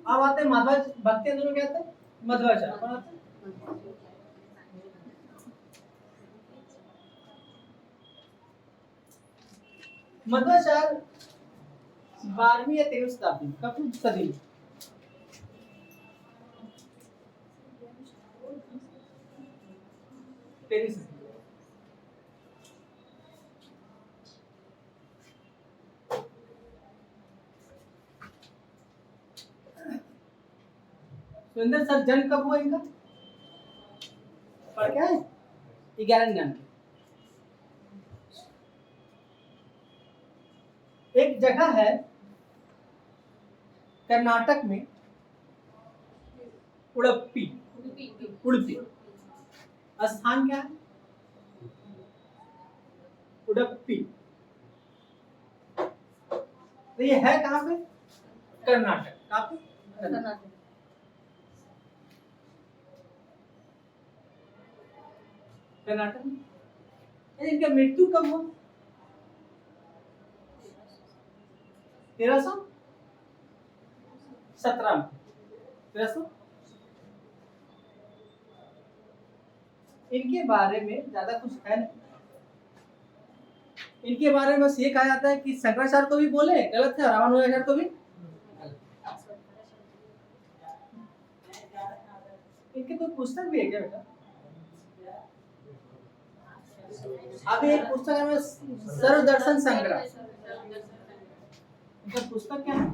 अब आते हैं माधवा भक्ति आंदोलन, क्या आते हैं मध्वाचार्य। कौन आते हैं? मध्वाचार्य 12वीं या 13वीं शताब्दी में, कब सदी में? तेरहवीं सदी। सुरेंद्र सर जन्म कब हुआ इनका? पढ़ क्या है? 1199। एक जगह है कर्नाटक में, उड़प्पी। उड़पी स्थान क्या है? उड़प्पी। तो ये है कहाँ पे? कर्नाटक। कहाँ पे? कर्नाटक। कर्नाटक में। इनका मृत्यु कब हुआ? 1317 में। 1300। इनके बारे में ज्यादा कुछ है नहीं। इनके बारे में बस ये कहा जाता है कि शंकराचार्य को भी बोले गलत है, रामानुजाचार्य को भी। इनके कोई पुस्तक भी है क्या बेटा? अभी एक पुस्तक है सर्वदर्शन संग्रह। इनका पुस्तक क्या है?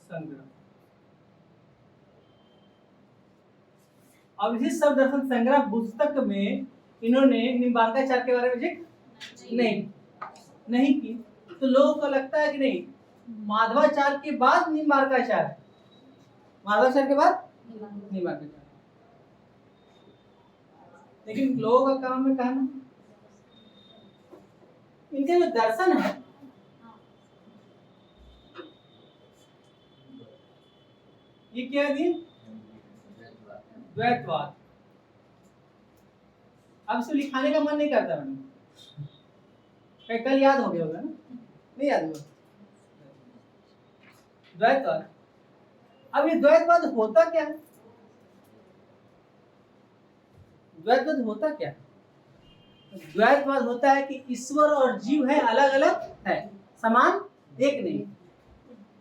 संग्रह। अब इस सर्वदर्शन संग्रह पुस्तक में इन्होंने निम्बार्काचार्य के बारे में जिक्र नहीं की। तो लोगों को लगता है कि नहीं, माधवाचार्य के बाद निम्बार्काचार्य, माधवाचार्य के बाद निम्बार्काचार्य। लेकिन लोगों का काम है कहना। इनके जो दर्शन है, ये क्या है? द्वैतवाद। अब इसे लिखाने का मन नहीं करता मैंने, कल याद हो गया होगा ना? नहीं याद हुआ? द्वैतवाद। अब ये द्वैतवाद होता क्या है? द्वैतवाद होता क्या है? द्वैतवाद होता है कि ईश्वर और जीव है, अलग अलग है, समान एक नहीं।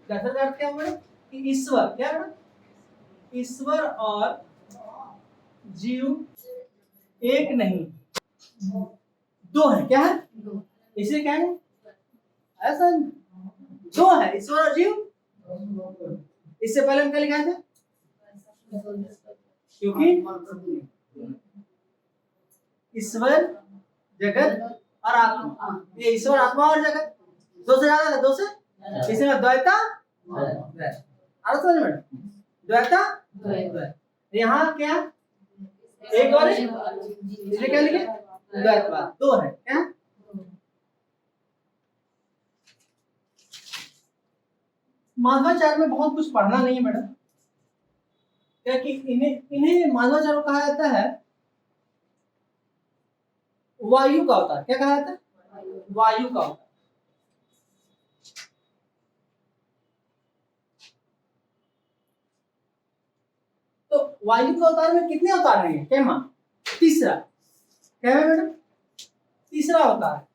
दरअसल अर्थ क्या हुआ कि ईश्वर क्या है? ईश्वर और जीव एक नहीं, दो है। क्या है? इसे क्या है? ऐसा दो है, ईश्वर और जीव। इससे पहले हम क्या लिखा था? क्योंकि ईश्वर, जगत और आत्मा। ये ईश्वर, आत्मा और जगत दो से ज्यादा है, दो से। इसमें द्वैता समझ में, द्वैता। यहाँ क्या एक और इसे क्या लिखे? द्वैतवाद। दो है क्या? माधवाचार्य में बहुत कुछ पढ़ना नहीं है मैडम, क्या कि इन्हें माधवाचार्य को कहा जाता है वायु का अवतार। क्या कहा जाता है? वायु का अवतार। तो वायु के अवतार में कितने अवतार हैं? क्या मां? तीसरा। क्या है मैडम? तीसरा अवतार है।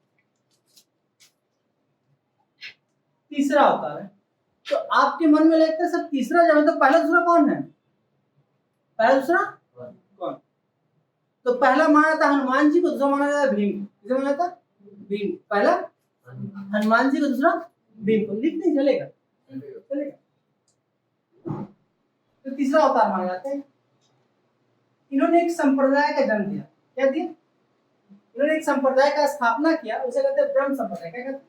तीसरा अवतार है। तो आपके मन में लगता है सब तीसरा जब है, तो पहला दूसरा कौन है? पहला दूसरा कौन? तो पहला माना था हनुमान जी को, दूसरा माना जाता है भीम। किसे माना था? भीम। पहला हनुमान जी को, दूसरा भीम को। लिख नहीं चलेगा? चलेगा। तो तीसरा अवतार माना जाता है। इन्होंने एक संप्रदाय का जन्म दिया। क्या दिया? इन्होंने एक संप्रदाय का स्थापना किया, उसे कहते हैं ब्रह्म संप्रदाय। क्या कहते हैं?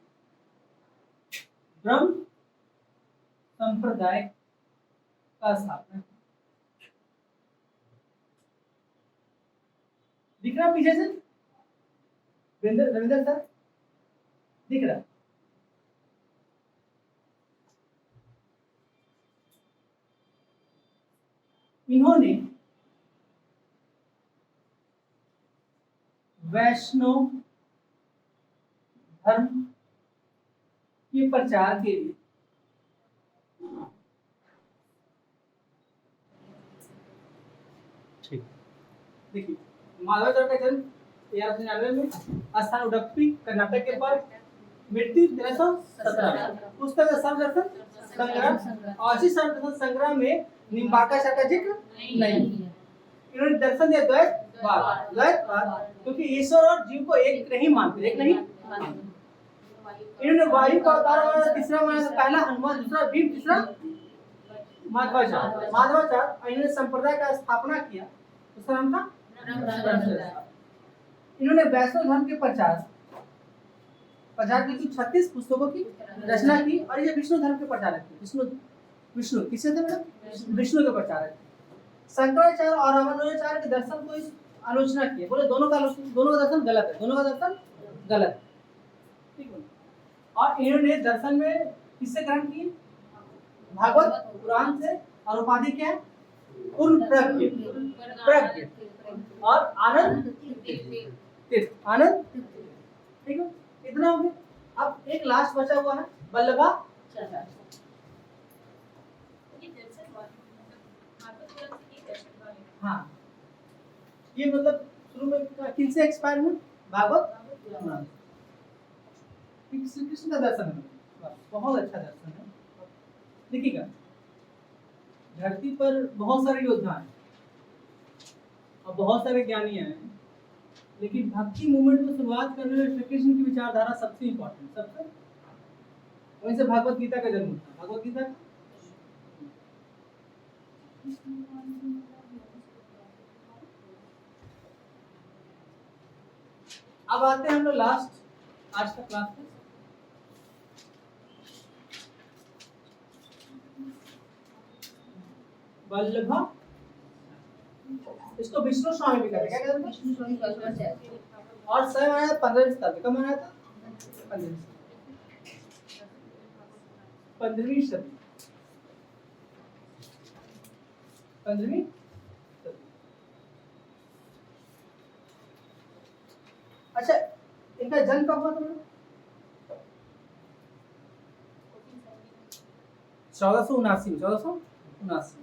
ब्रह्म संप्रदाय का स्थापना। दिख रहा पीछे से रविंद्र सर? दिख रहा? इन्होंने वैष्णव धर्म के प्रचार के लिए ठीक देखिए माधवाचार्य का जन्म 1399 में स्थान उडुपी कर्नाटक के पास, मृत्यु 1317। पुस्तक सर्वदर्शन संग्राम और इसी सर्वदर्शन संग्राम में निम्बार्काचार्य का जिक्र नहीं है। इन्होंने दर्शन दिया द्वैतवाद क्योंकि ईश्वर और जीव को एक नहीं मानते, एक नहीं। इन्होंने वायु का अवतार माना, तीसरा माना पहला हनुमान, दूसरा भीम, तीसरा माधवाचार्य। इन्होंने संप्रदाय का स्थापना किया, उसका नाम था ब्रह्मचार्य। इन्होंने वैष्णव धर्म के प्रचार की 36 पुस्तकों की रचना की और ये विष्णु धर्म के प्रचारक थे। विष्णु किससे थे मैडम? विष्णु के प्रचारक। शंकराचार्य और रामानुजाचार्य के दर्शन को इस आलोचना की, बोले दोनों का दर्शन गलत है, दोनों का दर्शन गलत है, ठीक है। और इन्होंने दर्शन में किससे ग्रहण की? भागवत पुराण से। और उपाधि क्या है? पूर्ण प्रज्ञ और आनंद तीर्थ, आनंद, ठीक है। इतना हो गया। अब एक लास्ट बचा हुआ है वल्लभाचार्य। हाँ, ये मतलब शुरू में किनसे एक्सपायर हुए? भागवत पुराण। श्री कृष्ण का दर्शन है, बहुत अच्छा दर्शन है। देखिएगा, धरती पर बहुत सारे योद्धा हैं और बहुत सारे ज्ञानी हैं, लेकिन भक्ति मूवमेंट को शुरुआत करने में श्री कृष्ण की विचारधारा सबसे इम्पोर्टेंट, सबसे। वहीं से भागवत गीता का जन्म होता है। भागवत गीता अब आते हैं हम लोग लास्ट आज का क्लास में। वल्लभा, इसको विष्णु स्वामी भी कहते हैं। क्या कहते हैं? विष्णु स्वामी। और स्वयं आया 15वीं शताब्दी। कब आया था? 15वीं शताब्दी। 15वीं। अच्छा, इनका जन्म कब हुआ था? 1479 में। 1479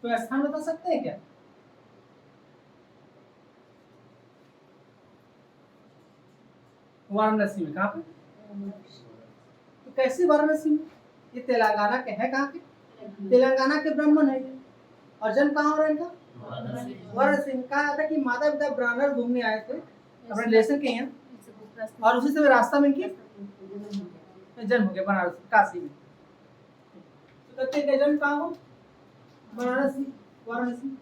तो स्थान बता सकते हैं क्या? वाराणसी में। कहाँ पे? तो कैसी वाराणसी में? ये तेलंगाना के है। कहाँ के? तेलंगाना के ब्राह्मण है ये। और जन्म कहाँ हो रहा है इनका? वाराणसी में। कहा जाता है कि माता पिता ब्राह्मण घूमने आए थे अपने रिलेशन के यहाँ, और उसी से रास्ता में इनकी जन्म हो गया बनारस, काशी में। तो कहते हैं जन्म कहाँ हो? वाराणसी। वाराणसी।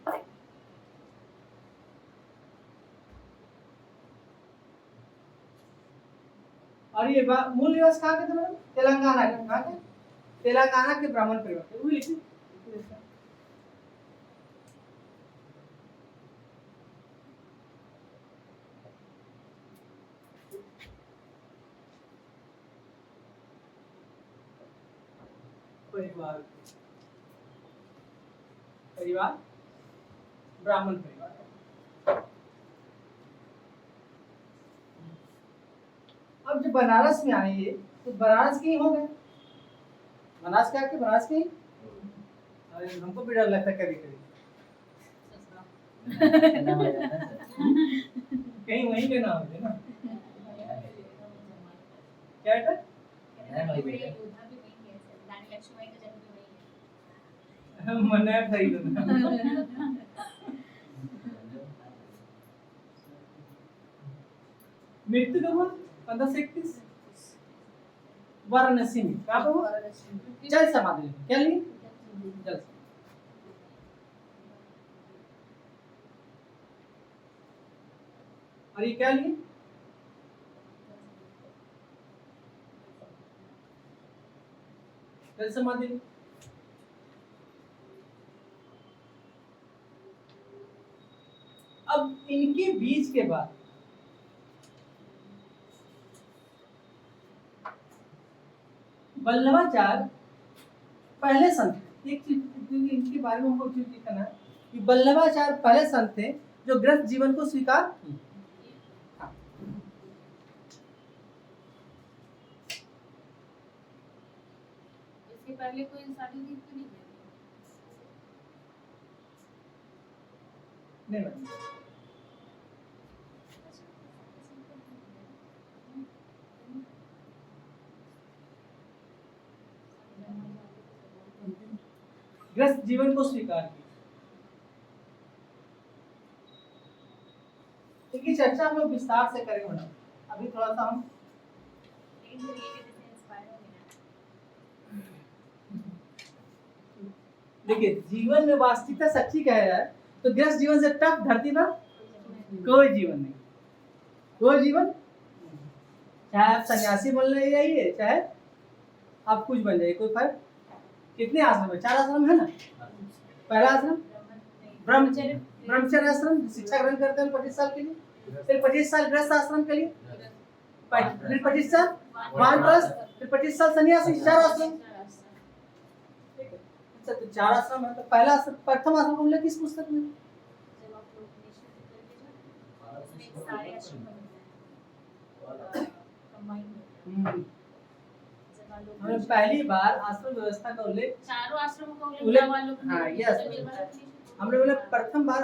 और ये मूल निवास कहाँ के थे मैडम? तेलंगाना के। कहाँ के? तेलंगाना के ब्राह्मण परिवार के। वही लिखी परिवार, परिवार ब्राह्मण परिवार। अब जब बनारस में आए ये, तो बनारस के ही हो गए। बनारस क्या के? बनारस के ही। अरे हमको भी डर लगता है कभी कभी कहीं वहीं के ना हो जाए ना। क्या है? मना सही मृत्यु कब हुआ? 1531 वाराणसी में। कहाँ पर हुआ? जल समाधि। क्या लिए? जल। और ये क्या लिए? जल समाधि। अब इनके बीच के बाद वल्लभाचार्य पहले संत, एक चीज इनके बारे में हमको चीज लिखना है कि वल्लभाचार्य पहले संत थे जो गृहस्थ जीवन को स्वीकार किए। इसके पहले कोई शादी तो नहीं किया? नहीं बनी। गृहस्थ जीवन को स्वीकार किया। इनकी चर्चा हम लोग विस्तार से करेंगे मैडम। अभी थोड़ा सा हम देखिए, जीवन में वास्तविकता सच्ची कह रहा है तो गृहस्थ जीवन से टफ धरती पर कोई जीवन नहीं, कोई जीवन। चाहे आप सन्यासी बनने जाइए, चाहे आप कुछ बन जाइए, कोई फर्क। कितने आश्रम है? 4 आश्रम है ना। पहला आश्रम ब्रह्मचर्य आश्रम, शिक्षा ग्रहण करते हैं 25 साल के लिए, फिर 25 साल गृहस्थ आश्रम के लिए, फिर 25 साल वानप्रस्थ, फिर 25 साल सन्यासी, 4 आश्रम। अच्छा, तो 4 आश्रम है तो पहला आश्रम, प्रथम आश्रम को किस पुस्तक में? जब आप लोग निश्चित करके जाओ उसमें सारे आश्रम बनते हैं कंबाइन। हमने पहली बार आश्रम व्यवस्था का उल्लेख, चारों आश्रमों का उल्लेख वालों को। हाँ, यस, हमने बोले प्रथम बार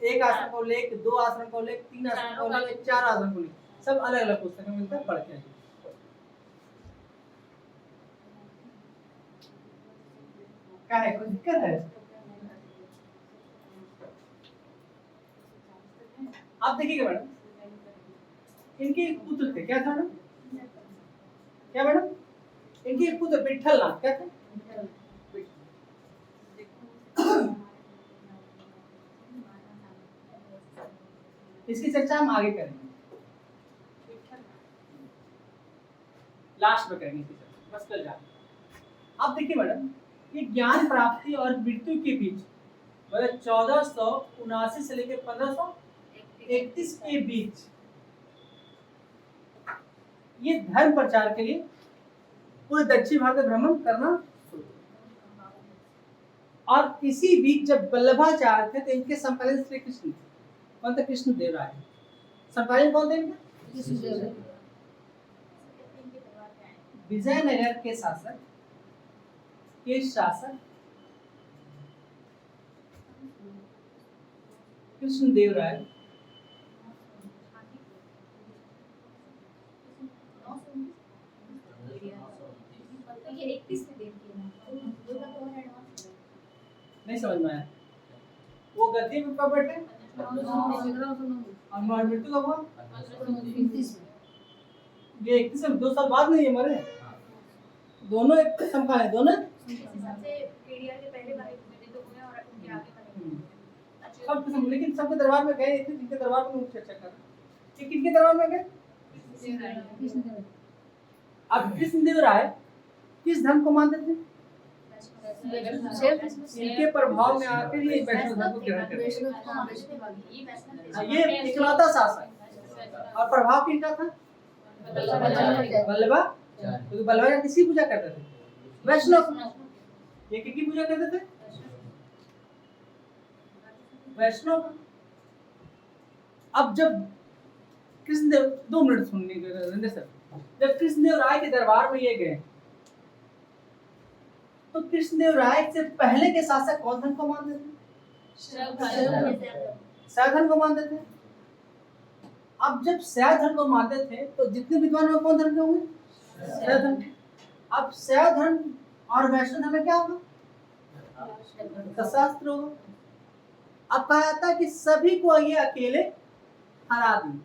एक आश्रम का उल्लेख, 2 आश्रम का उल्लेख, 3 आश्रम का उल्लेख, 4 आश्रम का उल्लेख, सब अलग अलग पुस्तक में मिलता है, पढ़ते हैं। क्या है, कोई दिक्कत है? आप देखिएगा मैडम, इनके एक पुत्र थे, क्या था मैडम? क्या मैडम? इनके एक पुत्र विठल नाथ, क्या थे? इसकी चर्चा हम आगे करेंगे, लास्ट में करेंगे इसकी चर्चा, बस कल जाए। आप देखिए मैडम, ये ज्ञान प्राप्ति और मृत्यु के बीच, मतलब 1479 से लेकर 1531 के बीच ये धर्म प्रचार के लिए पूरे दक्षिण भारत भ्रमण करना, और इसी बीच जब वल्लभाचार्य थे तो इनके समकालीन श्री कृष्ण थे। कौन थे? कृष्ण देव राय। समकालीन कौन थे इनके? विजयनगर के शासक, कृष्ण देव राय। नहीं समझ में आया। वो गद्दी में कब बैठे? और मृत्यु कब हुआ? ये 31 में, 2 साल बाद नहीं है मरे। दोनों एक समकालीन, दोनों सब किस्म, लेकिन सबके दरबार में गए थे, जिनके दरबार में चर्चा कर रहे। किनके दरबार में गए? अब कृष्णदेव राय किस धर्म को मानते थे? इनके प्रभाव में आकर ये वैष्णव धर्म को ग्रहण करते। ये इकलौता शासक, और प्रभाव किनका था? वल्लभा। क्योंकि वल्लभा किसी पूजा करते थे? वैष्णव। ये किसकी पूजा करते थे? वैष्णव। अब जब कृष्णदेव, 2 मिनट सुनने सर, जब कृष्णदेव राय के दरबार में ये गए तो कृष्णदेव राय से पहले के शासक कौन धर्म को मानते थे? शैव धर्म को मानते थे। अब जब शैव धर्म को मानते थे तो जितने विद्वान हैं कौन धर्म के होंगे? शैव धर्म। अब शैव धर्म और वैष्णव धर्म में क्या होगा? शास्त्र होगा। अब कहा जाता है कि सभी को ये अकेले हरा दी,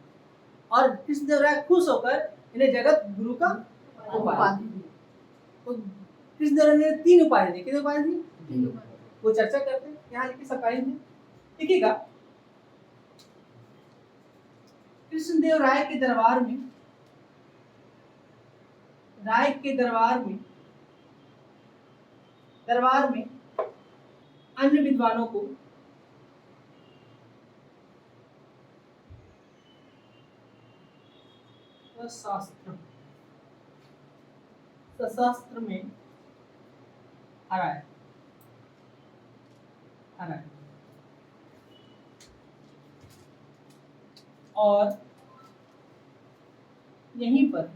और कृष्णदेव राय खुश होकर इन्हें जगत गुरु का उपाधि दी। तो कृष्णदेव राय ने 3 उपाधि दी। कितने उपाधि दी? वो चर्चा करते हैं यहाँ लिखी सरकारी में। देखिएगा, कृष्णदेव राय के दरबार में अन्य विद्वानों को शास्त्र में आ रहा है, आ रहा है। और यहीं पर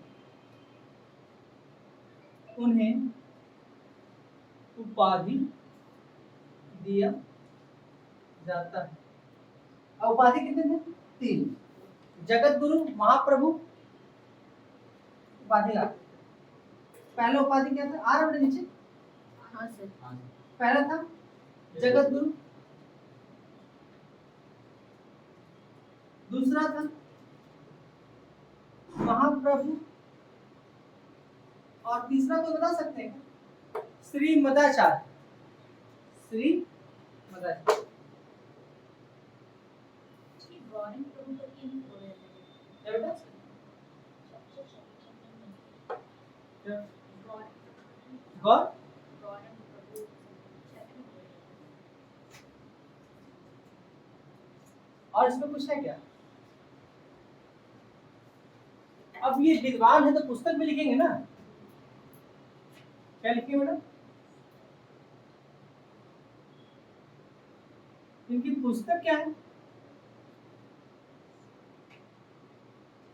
उन्हें उपाधि दिया जाता है। अब उपाधि कितने थे? 3। जगत गुरु, महाप्रभु, उपाधि ला। पहला उपाधि क्या था? आ रहा है नीचे। हाँ सर। पहला था जगत गुरु, दूसरा था महाप्रभु, और तीसरा को बता सकते हैं? श्री मदाचार्य, श्री मदाचार्य। गौरन प्रभु करके नहीं बोल रहे थे क्या बेटा? गौर गौरन प्रभु और इसमें कुछ है क्या? अब ये विद्वान है तो पुस्तक भी लिखेंगे ना? क्या लिखेंगे बेटा? इनकी पुस्तक क्या है?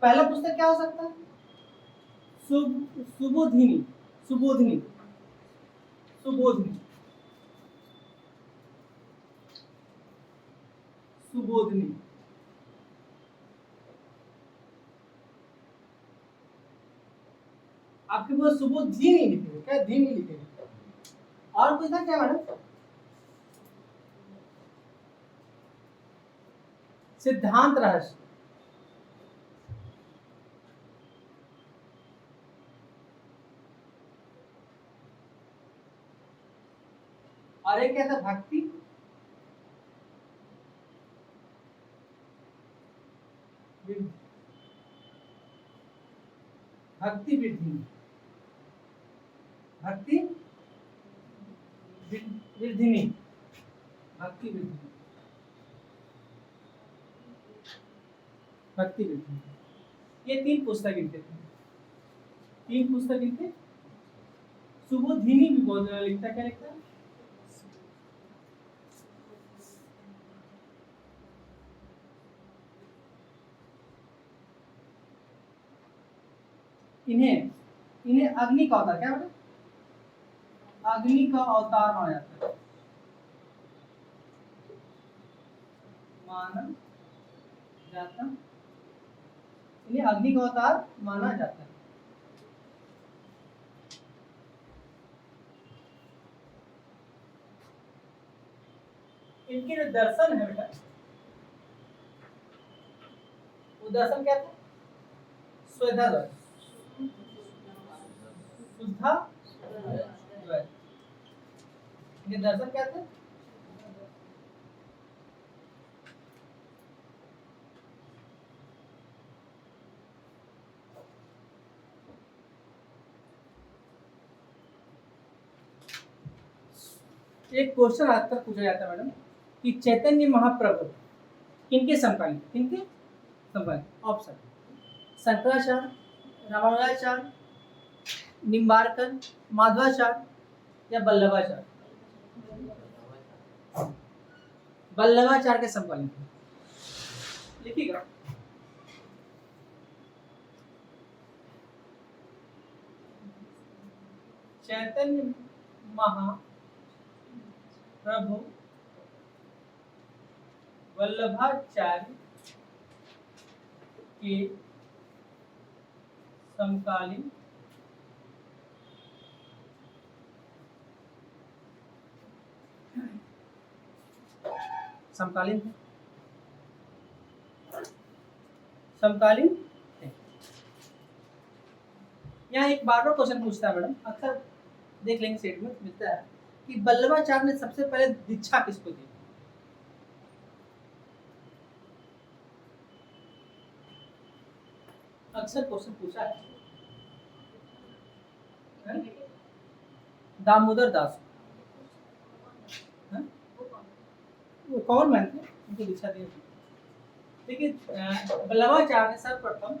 पहला पुस्तक क्या हो सकता है? सुबोधिनी, सुबोधिनी, सुबोधिनी, सुबोधिनी। आपके पास सुबोधिनी लिखेंगे क्या? धीनी लिखेंगे। और कुछ था क्या मैडम? सिद्धांत रहस्य, और एक क्या था? भक्ति, भक्ति वृद्धि, भक्ति वृद्धिनी, भक्ति वृद्धि, भक्ति वृद्धि। ये 3 पुस्तक लिखते थे। 3 पुस्तक लिखते। सुबोधिनी भी बहुत ज्यादा लिखता। क्या लिखता? इन्हें अग्नि का अवतार, क्या बोले? अग्नि का अवतार माना जाता है, माना जाता। इन्हें अग्नि का अवतार माना जाता है। इनके जो दर्शन है बेटा, वो दर्शन क्या था? श्वेता दर्शन, शुद्धा द्वैत। इनके दर्शन क्या थे? एक क्वेश्चन आज तक पूछा जाता है मैडम कि चैतन्य महाप्रभु किनके समकालीन? किनके समकालीन? ऑप्शन: शंकराचार्य, रामानुजाचार्य, निम्बारकर, माधवाचार्य या वल्लभाचार्य? वल्लभाचार्य के समकालीन। लिखिएगा। चैतन्य महाप्रभु वल्लभाचार्य के समकालीन समकालीन थे। समकालीन थे। यहाँ एक बार क्वेश्चन पूछता है मैडम, अक्सर देख लेंगे सेट में मिलता है कि वल्लभाचार्य ने सबसे पहले दीक्षा किसको दी? अक्सर क्वेश्चन पूछा है। दामोदर दास। वो कौन मैन थे? उनको दीक्षा दी। देखिए वल्लभाचार्य ने सर्वप्रथम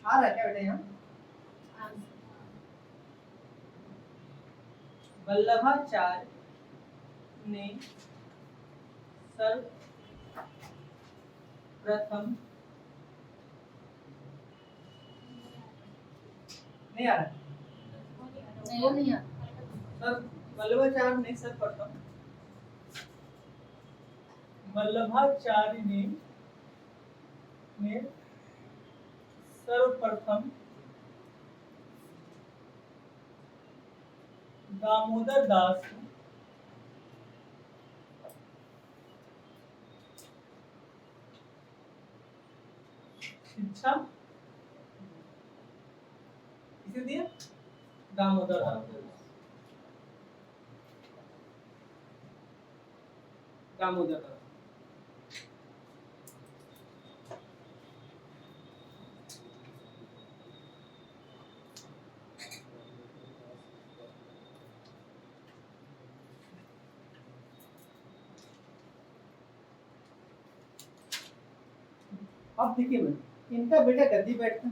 आ रहा है क्या बेटा यहाँ? वल्लभाचार्य ने सर्वप्रथम नहीं आ रहा है? नहीं सर वल्लभाचार्य ने सर्वप्रथम वल्लभाचार्य ने सर्वप्रथम दामोदर दास शिक्षा किसे दिया? दामोदर दास। दामोदर दास। अब देखिए मैंने इनका बेटा गद्दी बैठता,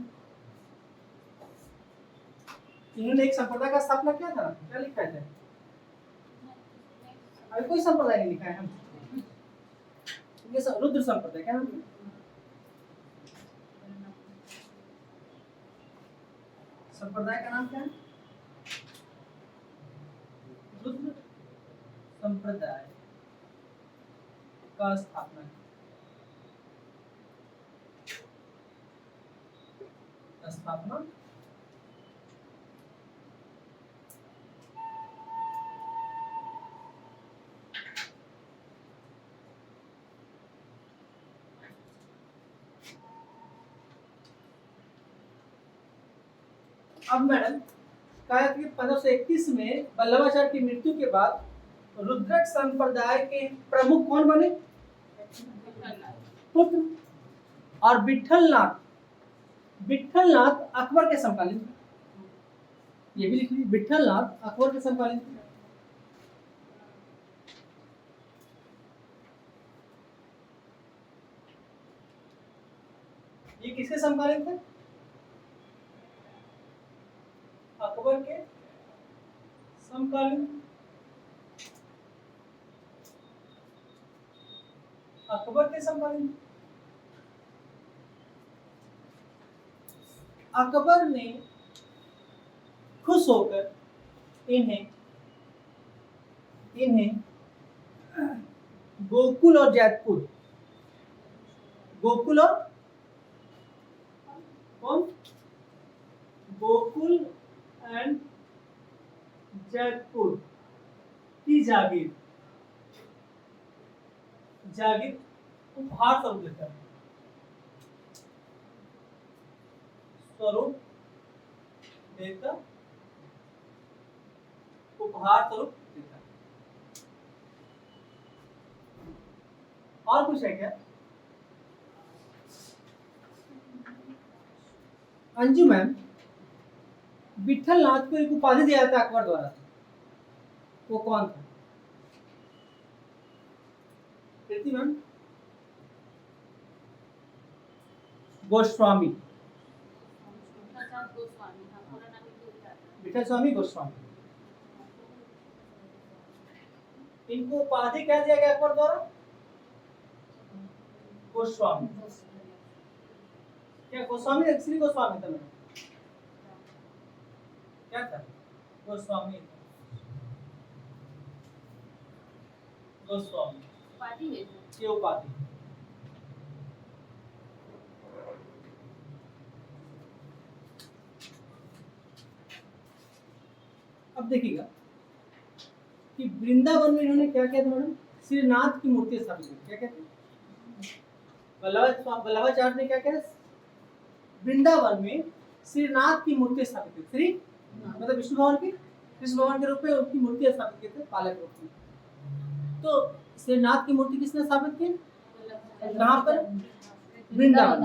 इन्होंने एक संप्रदाय का स्थापना किया था, क्या लिखा है? अभी कोई संप्रदाय नहीं लिखा है हम, ये रुद्र संप्रदाय, क्या नाम है? संप्रदाय का नाम क्या है? रुद्र संप्रदाय का स्थापना अब मैडम कहा कि 1531 में वल्लभाचार्य की मृत्यु के बाद रुद्रक संप्रदाय के प्रमुख कौन बने? पुत्र। और विठलनाथ अकबर के समकालीन, ये भी लिख लीजिए, विठलनाथ अकबर के समकालीन। ये किसके समकालीन थे? अकबर के समकालीन। अकबर के समकालीन। अकबर ने खुश होकर इन्हें गोकुल और जैतपुर, गोकुल और कौन? गोकुल एंड जैतपुर की जागीर उपहार स्वरूप देता है, उपहार स्वरूप देता है। और कुछ है क्या? अंजू मैम, विठलनाथ को एक उपाधि दिया था अकबर द्वारा, वो कौन था? प्रीति मैम? गोस्वामी, विठल स्वामी गोस्वामी। इनको उपाधि क्या दिया गया अकबर द्वारा? गोस्वामी। क्या गोस्वामी श्री गोस्वामी था मैडम? क्या था? गोस्वामी ये उपाधि। अब देखिएगा कि वृंदावन में इन्होंने क्या किया था मैडम? श्रीनाथ की मूर्ति स्थापित की। क्या कहते हैं? वल्लभाचार्य ने क्या किया? वृंदावन में श्रीनाथ की मूर्ति स्थापित की। श्री मतलब विष्णु भगवान की, कृष्ण भगवान के रूप में उनकी मूर्ति स्थापित की थी, पालक रूप में। तो श्रीनाथ की मूर्ति किसने स्थापित की? कहाँ पर? वृंदावन।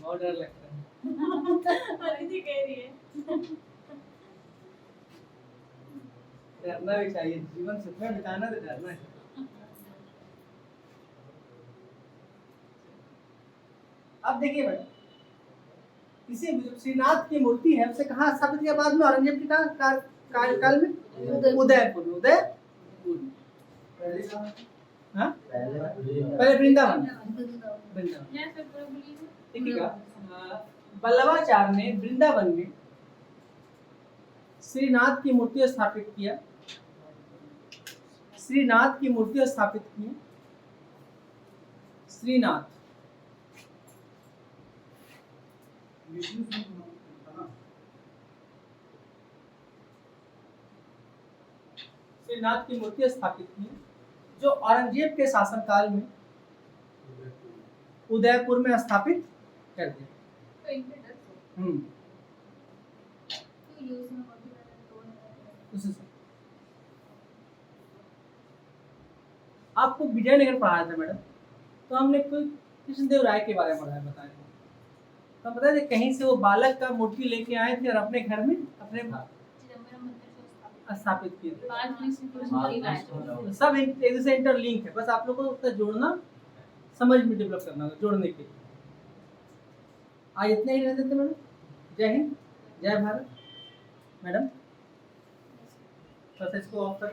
बहुत डर लगता है। कह रही है डरना भी चाहिए, जीवन सुख में बिताना तो डरना है। अब देखिए मैडम, किसी श्रीनाथ की मूर्ति है उसे कहाँ स्थापित किया बाद में? औरंगजेब के कार्यकाल में उदयपुर में। उदयपुर में। हाँ? पहले वृंदावन। देखिएगा, वल्लभाचार्य ने वृंदावन में श्रीनाथ की मूर्ति स्थापित किया। श्रीनाथ की मूर्ति स्थापित की। श्रीनाथ श्रीनाथ की मूर्ति स्थापित की जो औरंगजेब के शासनकाल में उदयपुर में स्थापित कर दिया। आपको विजयनगर पढ़ाया था मैडम, तो हमने कोई कृष्णदेव राय के बारे में बताया। तो पता है कहीं से वो बालक का मूर्ति लेके आए थे और अपने घर में अपने स्थापित किए थे। सब एक दूसरे से इंटरलिंक है, बस आप लोगों को उसका जोड़ना, समझ में डेवलप करना होगा जोड़ने के लिए। आज इतने ही रहते थे मैडम। जय हिंद, जय भारत। मैडम बस इसको ऑफ कर।